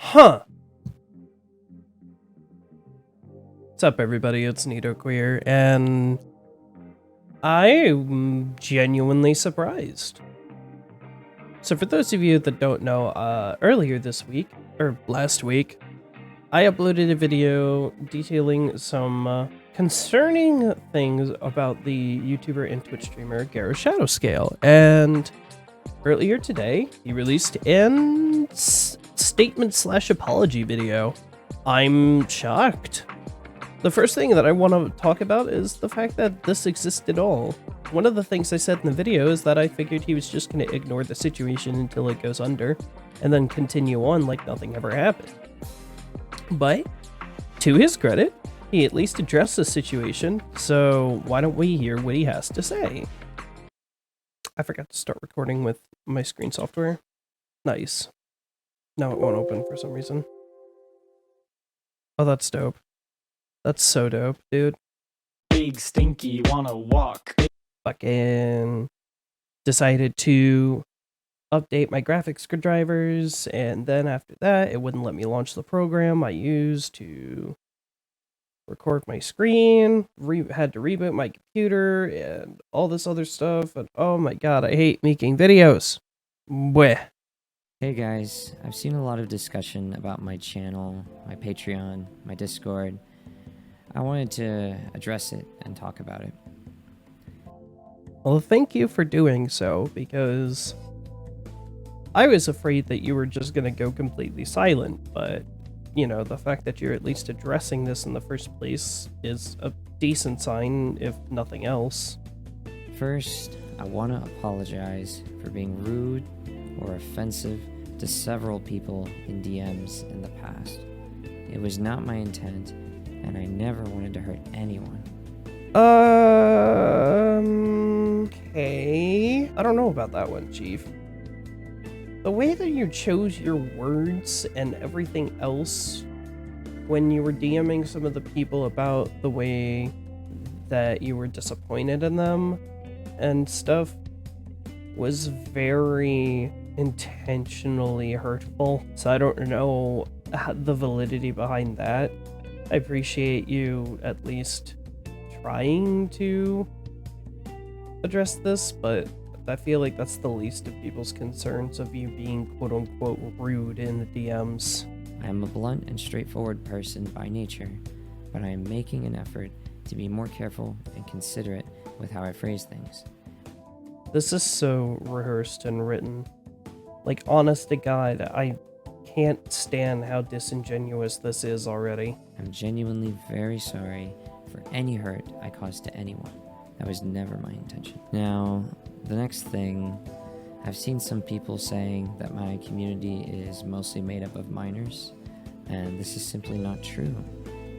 Huh. What's up, everybody? It's Nito Queer, and I'm genuinely surprised. So for those of you that don't know, earlier this week, or last week, I uploaded a video detailing some concerning things about the YouTuber and Twitch streamer Garoshadowscale, and earlier today, he released an statement/apology video. I'm shocked. The first thing that I want to talk about is the fact that this exists at all. One of the things I said in the video is that I figured he was just going to ignore the situation until it goes under, and then continue on like nothing ever happened. But, to his credit, he at least addressed the situation, so why don't we hear what he has to say? I forgot to start recording with my screen software. Nice. Now it won't open for some reason. Oh, that's dope. That's so dope, dude. Big stinky wanna walk. Fucking decided to update my graphics drivers, and then after that, it wouldn't let me launch the program I used to record my screen. Had to reboot my computer and all this other stuff. And oh my god, I hate making videos. Bleh. Hey guys, I've seen a lot of discussion about my channel, my Patreon, my Discord. I wanted to address it and talk about it. Well, thank you for doing so, because I was afraid that you were just gonna go completely silent, but, you know, the fact that you're at least addressing this in the first place is a decent sign, if nothing else. First, I want to apologize for being rude or offensive to several people in DMs in the past. It was not my intent, and I never wanted to hurt anyone. Okay. I don't know about that one, Chief. The way that you chose your words and everything else when you were DMing some of the people about the way that you were disappointed in them and stuff was very intentionally hurtful. So I don't know the validity behind that. I appreciate you at least trying to address this, but I feel like that's the least of people's concerns of you being quote-unquote rude in the DMs. I am a blunt and straightforward person by nature, but I am making an effort to be more careful and considerate with how I phrase things. This is so rehearsed and written. Like, honest to God, I can't stand how disingenuous this is already. I'm genuinely very sorry for any hurt I caused to anyone. That was never my intention. Now, the next thing, I've seen some people saying that my community is mostly made up of minors, and this is simply not true.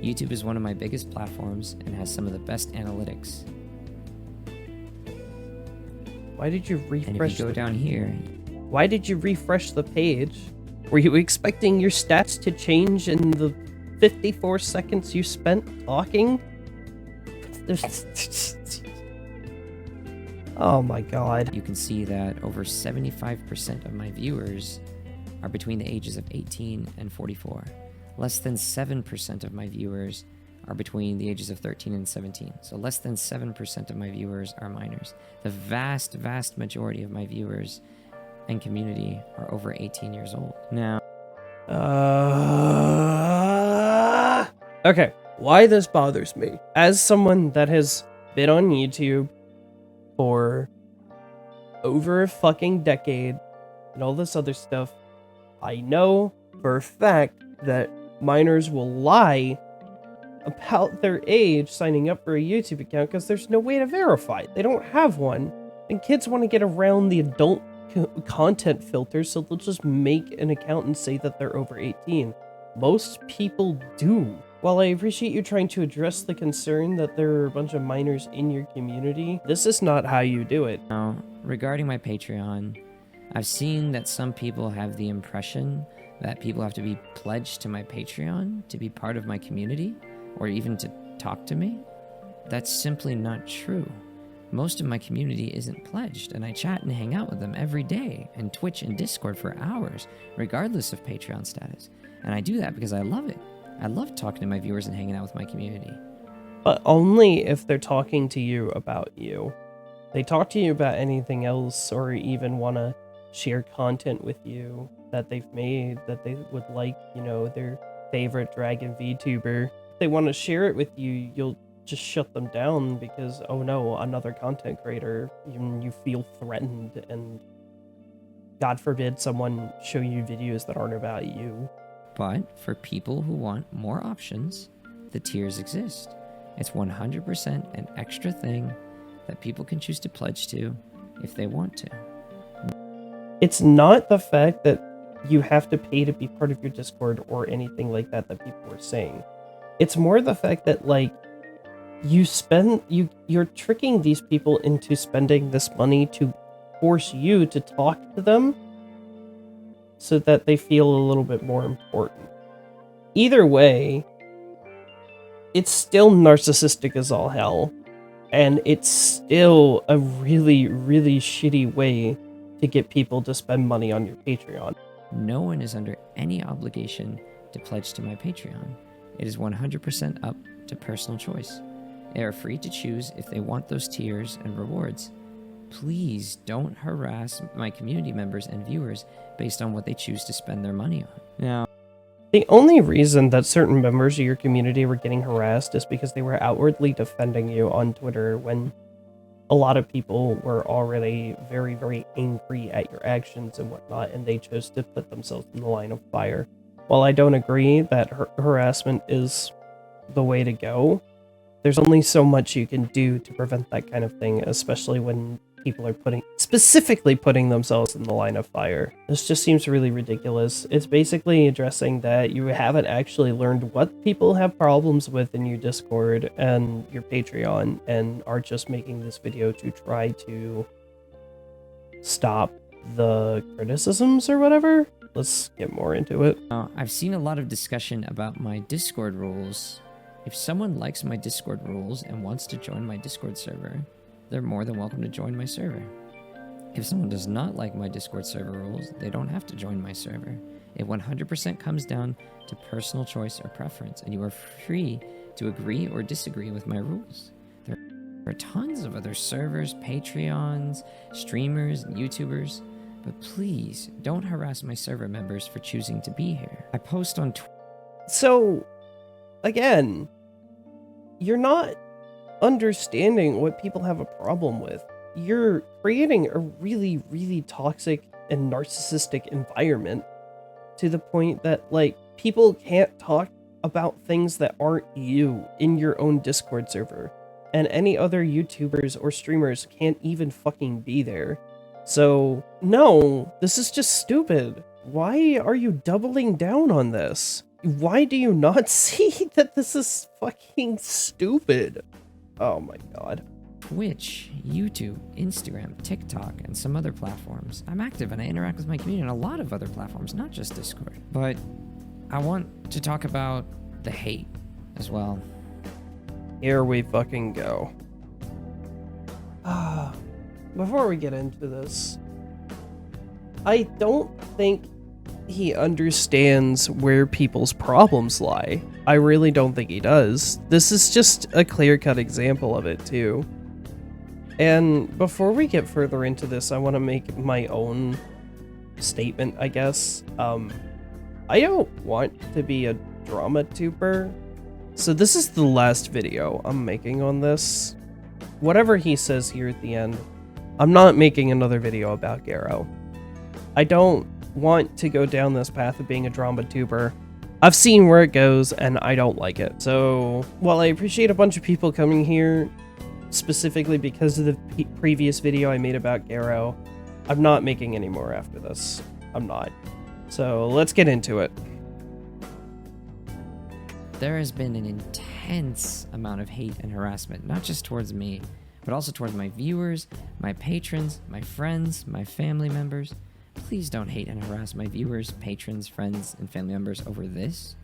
YouTube is one of my biggest platforms and has some of the best analytics. Why did you refresh? And if you go down here, why did you refresh the page? Were you expecting your stats to change in the 54 seconds you spent talking? Oh my god. you can see that over 75% of my viewers are between the ages of 18 and 44. Less than 7% of my viewers are between the ages of 13 and 17. So less than 7% of my viewers are minors. The vast, vast majority of my viewers and community are over 18 years old. Now, okay, why this bothers me. As someone that has been on YouTube for over a fucking decade and all this other stuff, I know for a fact that minors will lie about their age signing up for a YouTube account because there's no way to verify. They don't have one. And kids want to get around the adult content filter, so they'll just make an account and say that they're over 18. Most people do. While I appreciate you trying to address the concern that there are a bunch of minors in your community, this is not how you do it. now, regarding my Patreon, I've seen that some people have the impression that people have to be pledged to my Patreon to be part of my community, or even to talk to me. That's simply not true. Most of my community isn't pledged, and I chat and hang out with them every day in Twitch and Discord for hours, regardless of Patreon status. And I do that because I love it. I love talking to my viewers and hanging out with my community. But only if they're talking to you about you. They talk to you about anything else, or even want to share content with you that they've made that they would like, you know, their favorite Dragon VTuber. If they want to share it with you, you'll just shut them down because, oh no, another content creator, you feel threatened, and God forbid someone show you videos that aren't about you. But for people who want more options, the tiers exist. It's 100% an extra thing that people can choose to pledge to if they want to. It's not the fact that you have to pay to be part of your Discord or anything like that that people are saying. It's more the fact that, like, you're tricking these people into spending this money to force you to talk to them so that they feel a little bit more important. Either way, it's still narcissistic as all hell, and it's still a really, really shitty way to get people to spend money on your Patreon. No one is under any obligation to pledge to my Patreon. It is 100% up to personal choice. They are free to choose if they want those tiers and rewards. Please don't harass my community members and viewers based on what they choose to spend their money on. Now, the only reason that certain members of your community were getting harassed is because they were outwardly defending you on Twitter when a lot of people were already very, very angry at your actions and whatnot, and they chose to put themselves in the line of fire. While I don't agree that harassment is the way to go, there's only so much you can do to prevent that kind of thing, especially when people are specifically putting themselves in the line of fire. This just seems really ridiculous. It's basically addressing that you haven't actually learned what people have problems with in your Discord and your Patreon, and are just making this video to try to stop the criticisms or whatever. Let's get more into it. I've seen a lot of discussion about my Discord rules. If someone likes my Discord rules and wants to join my Discord server, they're more than welcome to join my server. If someone does not like my Discord server rules, they don't have to join my server. It 100% comes down to personal choice or preference, and you are free to agree or disagree with my rules. There are tons of other servers, Patreons, streamers, and YouTubers, but please don't harass my server members for choosing to be here. I post on So, again, you're not understanding what people have a problem with. You're creating a really, really toxic and narcissistic environment to the point that, like, people can't talk about things that aren't you in your own Discord server, and any other YouTubers or streamers can't even fucking be there. So, no, this is just stupid. Why are you doubling down on this? Why do you not see that this is fucking stupid? Oh my god. Twitch, YouTube, Instagram, TikTok, and some other platforms. I'm active and I interact with my community on a lot of other platforms, not just Discord. But I want to talk about the hate as well. Here we fucking go. Before we get into this, I don't think he understands where people's problems lie. I really don't think he does. This is just a clear-cut example of it, too. And before we get further into this, I want to make my own statement, I guess. I don't want to be a drama tuber, so this is the last video I'm making on this. Whatever he says here at the end, I'm not making another video about Garo. I don't want to go down this path of being a drama tuber. I've seen where it goes, and I don't like it. So, while I appreciate a bunch of people coming here, specifically because of the previous video I made about Garo, I'm not making any more after this. I'm not. So, let's get into it. There has been an intense amount of hate and harassment, not just towards me, but also towards my viewers, my patrons, my friends, my family members. Please don't hate and harass my viewers, patrons, friends, and family members over this.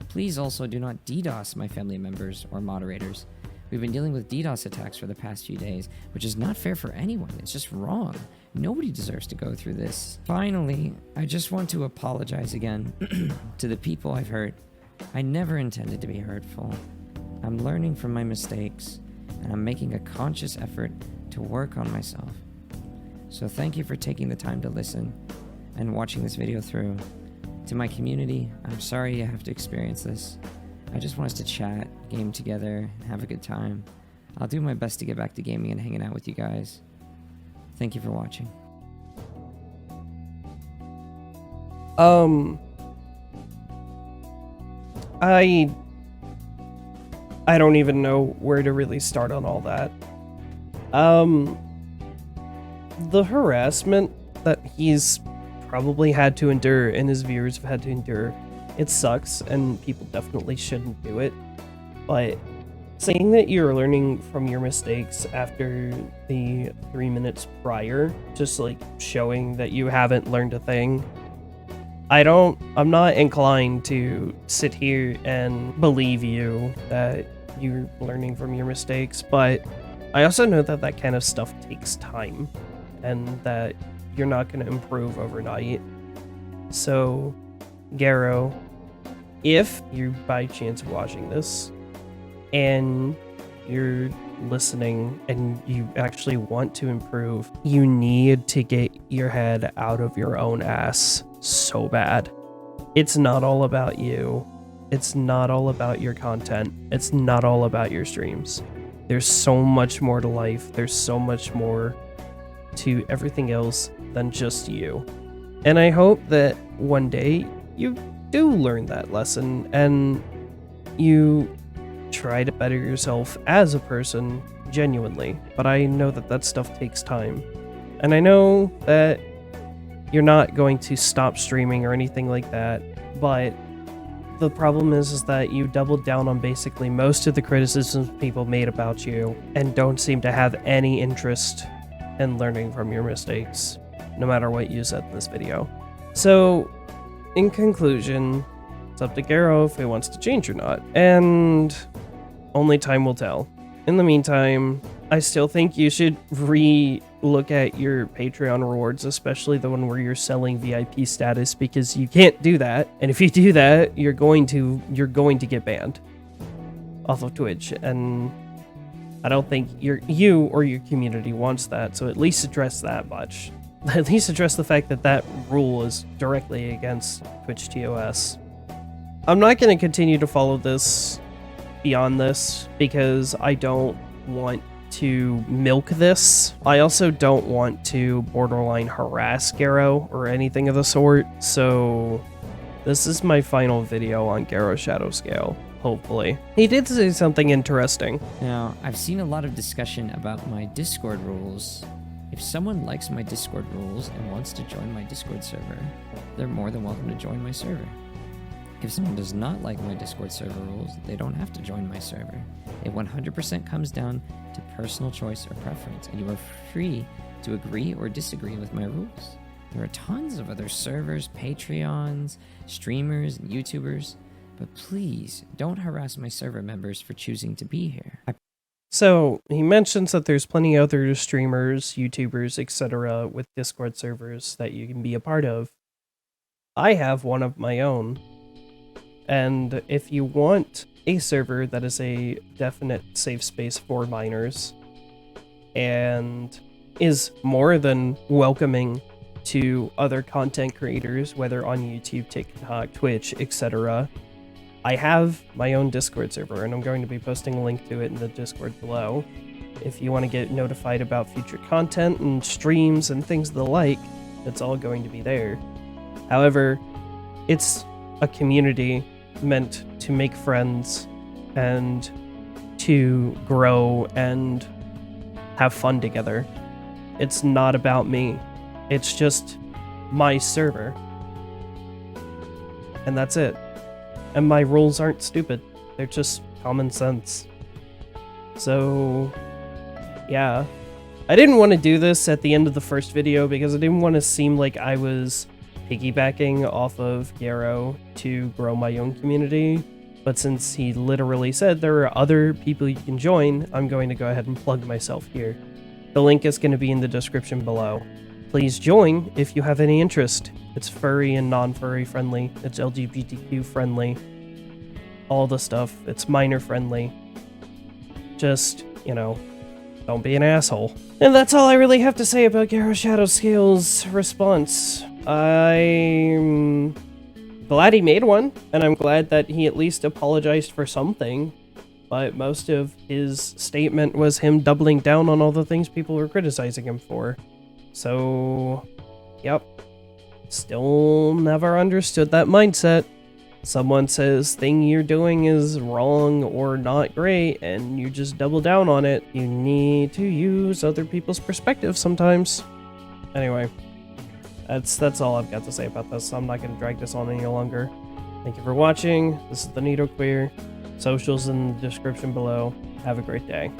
Please also do not DDoS my family members or moderators. We've been dealing with DDoS attacks for the past few days, which is not fair for anyone. It's just wrong. Nobody deserves to go through this. Finally, I just want to apologize again to the people I've hurt. I never intended to be hurtful. I'm learning from my mistakes, and I'm making a conscious effort to work on myself. So thank you for taking the time to listen and watching this video through. To my community, I'm sorry you have to experience this. I just want us to chat, game together, and have a good time. I'll do my best to get back to gaming and hanging out with you guys. Thank you for watching. I don't even know where to really start on all that. The harassment that he's probably had to endure and his viewers have had to endure, it sucks, and people definitely shouldn't do it. But saying that you're learning from your mistakes after the 3 minutes prior, just like showing that you haven't learned a thing, I'm not inclined to sit here and believe you that you're learning from your mistakes, but I also know that that kind of stuff takes time and that you're not going to improve overnight. So, Garo, if you're by chance watching this and you're listening and you actually want to improve, you need to get your head out of your own ass so bad. It's not all about you. It's not all about your content. It's not all about your streams. There's so much more to life. There's so much more to everything else than just you. And I hope that one day you do learn that lesson and you try to better yourself as a person genuinely. But I know that that stuff takes time. And I know that you're not going to stop streaming or anything like that, but the problem is that you doubled down on basically most of the criticisms people made about you and don't seem to have any interest in learning from your mistakes, no matter what you said in this video. So, in conclusion, it's up to Garo if he wants to change or not, and only time will tell. In the meantime, I still think you should re-look at your Patreon rewards, especially the one where you're selling VIP status, because you can't do that. And if you do that, you're going to get banned off of Twitch. And I don't think you or your community wants that. So at least address that much. At least address the fact that that rule is directly against Twitch TOS. I'm not going to continue to follow this beyond this because I don't want to milk this. I also don't want to borderline harass Garo or anything of the sort, so this is my final video on Garoshadowscale, hopefully. He did say something interesting. Now, I've seen a lot of discussion about my Discord rules. If someone likes my Discord rules and wants to join my Discord server, they're more than welcome to join my server. If someone does not like my Discord server rules, they don't have to join my server. It 100% comes down to personal choice or preference, and you are free to agree or disagree with my rules. There are tons of other servers, Patreons, streamers, and YouTubers, but please don't harass my server members for choosing to be here. So, he mentions that there's plenty of other streamers, YouTubers, etc. with Discord servers that you can be a part of. I have one of my own. And if you want a server that is a definite safe space for minors and is more than welcoming to other content creators, whether on YouTube, TikTok, Twitch, etc., I have my own Discord server, and I'm going to be posting a link to it in the Discord below. If you want to get notified about future content and streams and things of the like, it's all going to be there. However, it's a community meant to make friends and to grow and have fun together. It's not about me. It's just my server. And that's it. And my rules aren't stupid. They're just common sense. So, yeah. I didn't want to do this at the end of the first video because I didn't want to seem like I was piggybacking off of Garo to grow my own community. But since he literally said there are other people you can join, I'm going to go ahead and plug myself here. The link is going to be in the description below. Please join if you have any interest. It's furry and non-furry friendly. It's LGBTQ friendly. All the stuff. It's minor friendly. Just, you know, don't be an asshole. And that's all I really have to say about Garoshadowscale's response. I'm glad he made one, and I'm glad that he at least apologized for something. But most of his statement was him doubling down on all the things people were criticizing him for. So, yep. Still never understood that mindset. Someone says thing you're doing is wrong or not great, and you just double down on it. You need to use other people's perspectives sometimes. Anyway, that's all I've got to say about this. I'm not going to drag this on any longer. Thank you for watching. This is the Nido Queer. Socials in the description below. Have a great day.